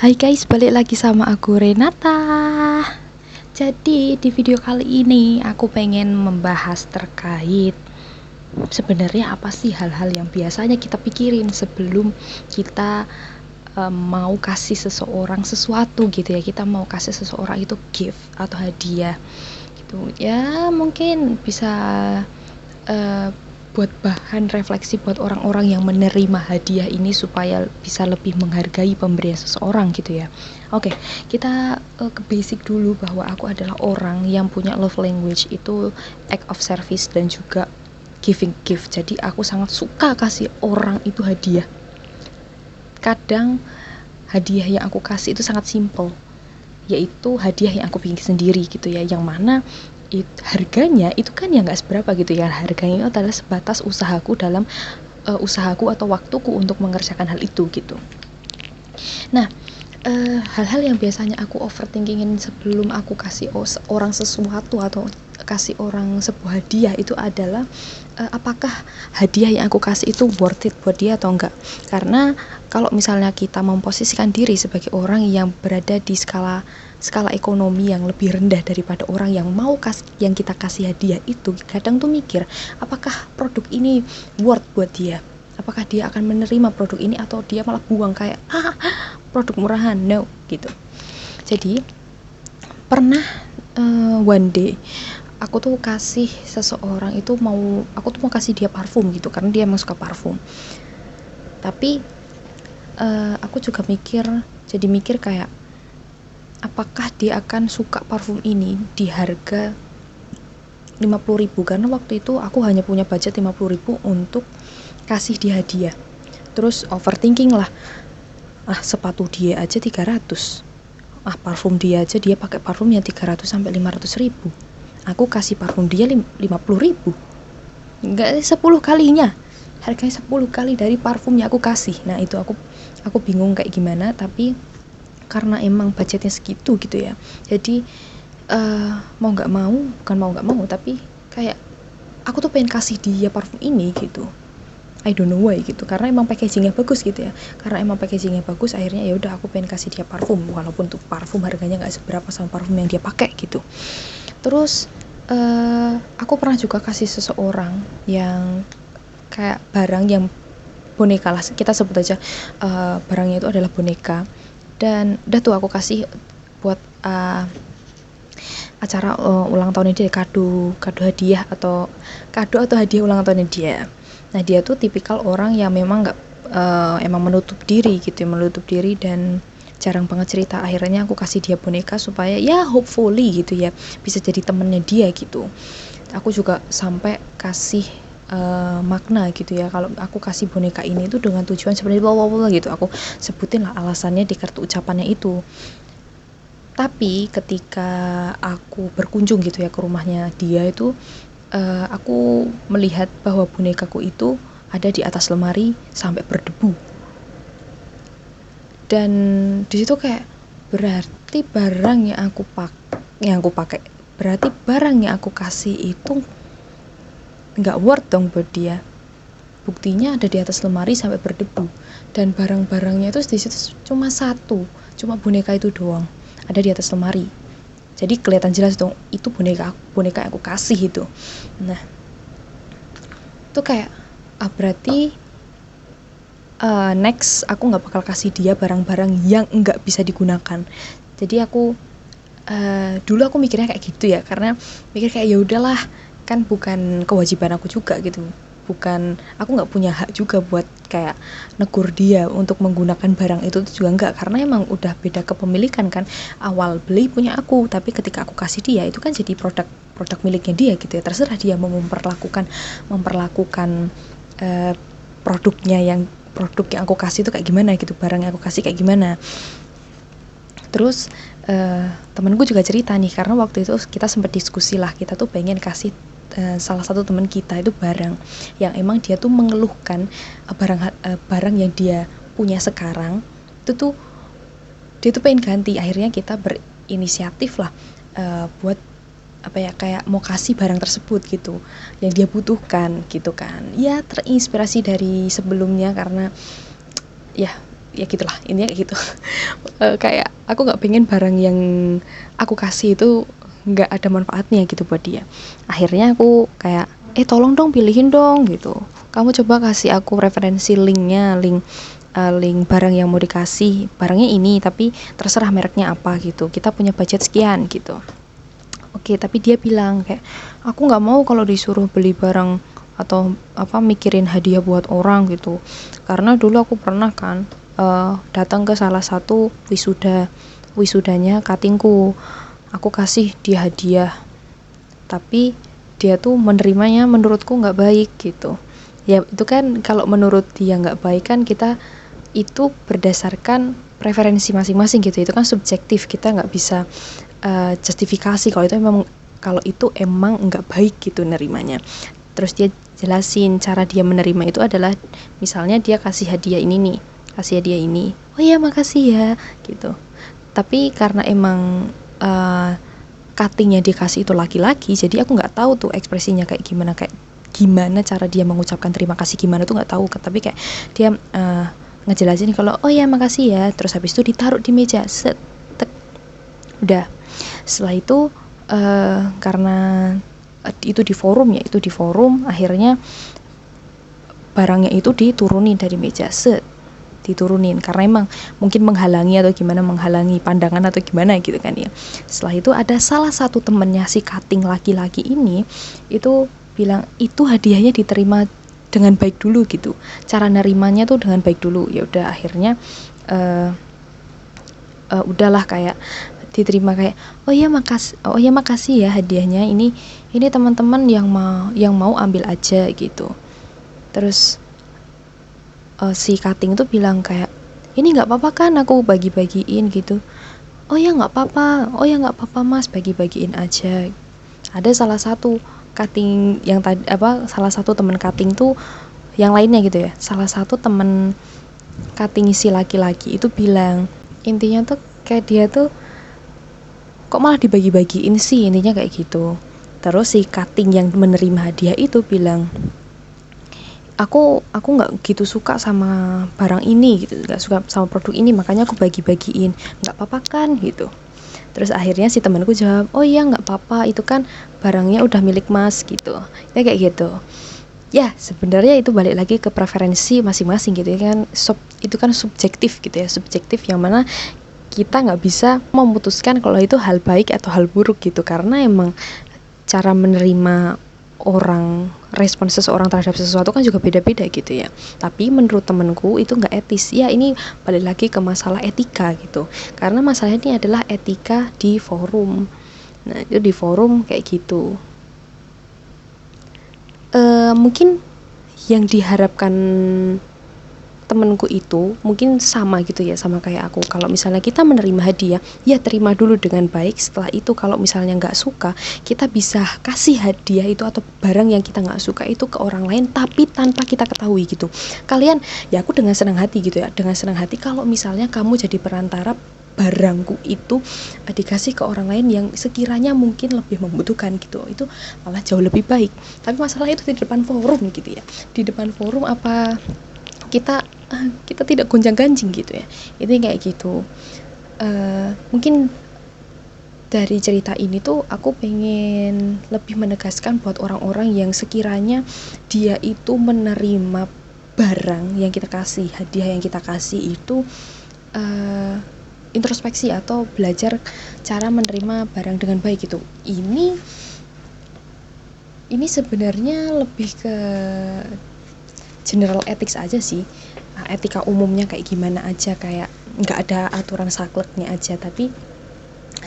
Hai guys, balik lagi sama aku Renata. Jadi di video kali ini aku pengen membahas terkait sebenarnya apa sih hal-hal yang biasanya kita pikirin sebelum kita mau kasih seseorang sesuatu gitu ya. Kita mau kasih seseorang itu gift atau hadiah gitu. Ya mungkin bisa buat bahan refleksi buat orang-orang yang menerima hadiah ini supaya bisa lebih menghargai pemberian seseorang gitu ya. Oke, kita ke basic dulu bahwa aku adalah orang yang punya love language itu act of service dan juga giving gift. Jadi aku sangat suka kasih orang itu hadiah. Kadang hadiah yang aku kasih itu sangat simple, yaitu hadiah yang aku bikin sendiri gitu ya, yang mana harganya itu kan ya nggak seberapa gitu ya. Harganya itu adalah sebatas usahaku dalam usahaku atau waktuku untuk mengerjakan hal itu gitu. Nah, hal-hal yang biasanya aku overthinkingin sebelum aku kasih orang sesuatu atau kasih orang sebuah hadiah itu adalah apakah hadiah yang aku kasih itu worth it buat dia atau enggak. Karena kalau misalnya kita memposisikan diri sebagai orang yang berada di skala ekonomi yang lebih rendah daripada orang yang yang kita kasih hadiah itu, kadang tuh mikir apakah produk ini worth buat dia, apakah dia akan menerima produk ini atau dia malah buang kayak produk murahan, no gitu. Jadi pernah one day aku tuh kasih seseorang itu aku tuh mau kasih dia parfum gitu karena dia emang suka parfum. Tapi aku juga jadi mikir kayak apakah dia akan suka parfum ini di harga 50.000, karena waktu itu aku hanya punya budget 50.000 untuk kasih dia hadiah. Terus overthinking lah, sepatu dia aja 300, parfum dia aja dia pakai parfum yang 300 sampai 500 ribu, aku kasih parfum dia 50.000, enggak 10 kalinya, harganya 10 kali dari parfumnya aku kasih. Nah itu aku bingung kayak gimana, tapi karena emang budgetnya segitu gitu ya, jadi mau nggak mau tapi kayak aku tuh pengen kasih dia parfum ini gitu. I don't know why gitu, karena emang packagingnya bagus gitu ya, akhirnya ya udah aku pengen kasih dia parfum walaupun tuh parfum harganya nggak seberapa sama parfum yang dia pakai gitu. Terus aku pernah juga kasih seseorang yang kayak barang yang boneka lah, kita sebut aja barangnya itu adalah boneka, dan udah tuh aku kasih buat acara ulang tahunnya dia, kado hadiah atau hadiah ulang tahunnya dia. Nah dia tuh tipikal orang yang memang nggak emang menutup diri dan jarang banget cerita. Akhirnya aku kasih dia boneka supaya ya hopefully gitu ya bisa jadi temennya dia gitu. Aku juga sampai kasih makna gitu ya, kalau aku kasih boneka ini tuh dengan tujuan sebenarnya gitu, aku sebutin lah alasannya di kartu ucapannya itu. Tapi ketika aku berkunjung gitu ya ke rumahnya dia itu, aku melihat bahwa bonekaku itu ada di atas lemari sampai berdebu. Dan di situ kayak berarti barang yang aku pakai, berarti barang yang aku kasih itu nggak worth dong buat dia. Buktinya ada di atas lemari sampai berdebu, dan barang-barangnya itu di situ cuma boneka itu doang ada di atas lemari. Jadi kelihatan jelas dong itu boneka yang aku kasih itu. Nah itu kayak berarti next aku nggak bakal kasih dia barang-barang yang nggak bisa digunakan. Jadi aku dulu aku mikirnya kayak gitu ya, karena mikir kayak ya udahlah, kan bukan kewajiban aku juga gitu, aku nggak punya hak juga buat kayak negur dia untuk menggunakan barang itu juga enggak, karena emang udah beda kepemilikan kan. Awal beli punya aku, tapi ketika aku kasih dia itu kan jadi produk miliknya dia gitu ya. Terserah dia mau memperlakukan produk yang aku kasih itu kayak gimana gitu, barang yang aku kasih kayak gimana. Terus temenku juga cerita nih, karena waktu itu kita sempat diskusi lah, kita tuh pengen kasih salah satu teman kita itu barang yang emang dia tuh mengeluhkan barang yang dia punya sekarang itu tuh dia tuh pengen ganti. Akhirnya kita berinisiatif lah buat kayak mau kasih barang tersebut gitu yang dia butuhkan gitu kan. Ya terinspirasi dari sebelumnya, karena ya ya gitulah, intinya kayak gitu. Kayak aku nggak pengen barang yang aku kasih itu nggak ada manfaatnya gitu buat dia. Akhirnya aku kayak tolong dong pilihin dong gitu, kamu coba kasih aku referensi linknya, link barang yang mau dikasih, barangnya ini tapi terserah mereknya apa gitu, kita punya budget sekian gitu. Oke, tapi dia bilang kayak aku nggak mau kalau disuruh beli barang atau apa mikirin hadiah buat orang gitu, karena dulu aku pernah kan datang ke salah satu wisudanya katingku, aku kasih dia hadiah tapi dia tuh menerimanya menurutku nggak baik gitu. Ya itu kan kalau menurut dia nggak baik kan kita itu berdasarkan preferensi masing-masing gitu, itu kan subjektif, kita nggak bisa justifikasi kalau itu emang nggak baik gitu nerimanya. Terus dia jelasin cara dia menerima itu adalah misalnya dia kasih hadiah ini, oh ya makasih ya gitu, tapi karena emang cuttingnya dikasih itu laki-laki, jadi aku nggak tahu tuh ekspresinya kayak gimana cara dia mengucapkan terima kasih gimana tuh nggak tahu, tapi kayak dia ngejelasin kalau oh ya makasih ya, terus habis itu ditaruh di meja, set, tek, udah. Setelah itu karena itu di forum akhirnya barangnya itu diturunin dari meja, set, diturunin karena emang mungkin menghalangi pandangan atau gimana gitu kan ya. Setelah itu ada salah satu temennya si cutting laki-laki ini itu bilang itu hadiahnya diterima dengan baik dulu gitu, cara nerimanya tuh dengan baik dulu. Ya udah akhirnya udahlah kayak diterima kayak oh ya makasih ya hadiahnya, ini teman-teman yang mau ambil aja gitu. Terus si cutting tuh bilang kayak ini nggak apa-apa kan aku bagi-bagiin gitu. Oh ya nggak apa-apa mas, bagi-bagiin aja. Ada salah satu cutting yang tadi salah satu teman cutting tuh yang lainnya gitu ya, salah satu teman cutting si laki-laki itu bilang intinya tuh kayak dia tuh kok malah dibagi-bagiin sih, intinya kayak gitu. Terus si cutting yang menerima hadiah itu bilang aku nggak gitu suka sama barang ini gitu, nggak suka sama produk ini, makanya aku bagi-bagiin, nggak apa-apa kan gitu. Terus akhirnya si temanku jawab oh iya nggak apa-apa, itu kan barangnya udah milik mas gitu ya, kayak gitu ya. Sebenarnya itu balik lagi ke preferensi masing-masing gitu ya kan, itu kan subjektif gitu ya, subjektif yang mana kita nggak bisa memutuskan kalau itu hal baik atau hal buruk gitu, karena emang cara menerima orang, respon seseorang terhadap sesuatu kan juga beda-beda gitu ya. Tapi menurut temenku itu nggak etis ya, ini balik lagi ke masalah etika gitu, karena masalah ini adalah etika di forum. Nah itu di forum kayak gitu. Mungkin yang diharapkan temenku itu mungkin sama gitu ya, sama kayak aku. Kalau misalnya kita menerima hadiah, ya terima dulu dengan baik. Setelah itu kalau misalnya nggak suka, kita bisa kasih hadiah itu atau barang yang kita nggak suka itu ke orang lain, tapi tanpa kita ketahui gitu. Kalian, ya aku dengan senang hati gitu ya, dengan senang hati kalau misalnya kamu jadi perantara barangku itu dikasih ke orang lain yang sekiranya mungkin lebih membutuhkan gitu, itu malah jauh lebih baik. Tapi masalah itu di depan forum gitu ya, di depan forum apa kita tidak gonjang-ganjing gitu ya, itu kayak gitu. Mungkin dari cerita ini tuh aku pengen lebih menegaskan buat orang-orang yang sekiranya dia itu menerima barang yang kita kasih, hadiah yang kita kasih itu introspeksi atau belajar cara menerima barang dengan baik gitu. Ini sebenarnya lebih ke general ethics aja sih, etika umumnya kayak gimana aja, kayak nggak ada aturan sakleknya aja, tapi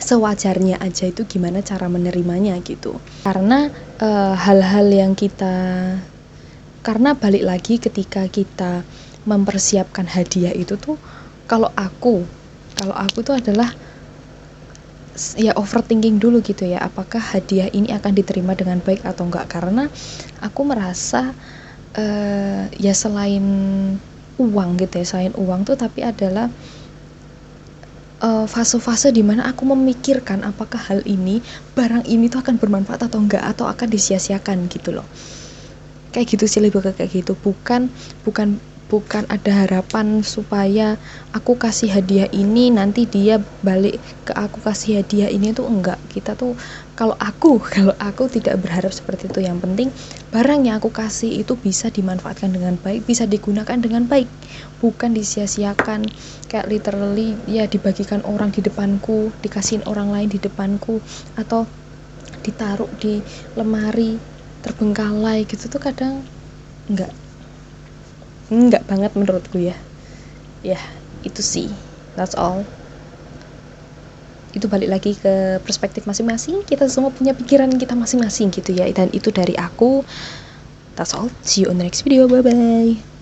sewajarnya aja itu gimana cara menerimanya gitu. Karena hal-hal yang karena balik lagi ketika kita mempersiapkan hadiah itu tuh, kalau aku tuh adalah ya overthinking dulu gitu ya, apakah hadiah ini akan diterima dengan baik atau enggak. Karena aku merasa ya selain uang gitu ya, selain uang tuh tapi adalah fase-fase dimana aku memikirkan apakah barang ini tuh akan bermanfaat atau enggak, atau akan disia-siakan gitu loh. Kayak gitu sih, lebih kayak gitu, bukan bukan ada harapan supaya aku kasih hadiah ini nanti dia balik ke aku kasih hadiah ini tuh enggak. Kita tuh kalau aku tidak berharap seperti itu. Yang penting barang yang aku kasih itu bisa dimanfaatkan dengan baik, bisa digunakan dengan baik, bukan disia-siakan kayak literally ya dibagikan orang di depanku, dikasihin orang lain di depanku, atau ditaruh di lemari terbengkalai gitu tuh kadang enggak banget menurutku ya. Ya, itu sih. That's all. Itu balik lagi ke perspektif masing-masing. Kita semua punya pikiran kita masing-masing gitu ya. Dan itu dari aku. That's all. See you on the next video. Bye bye.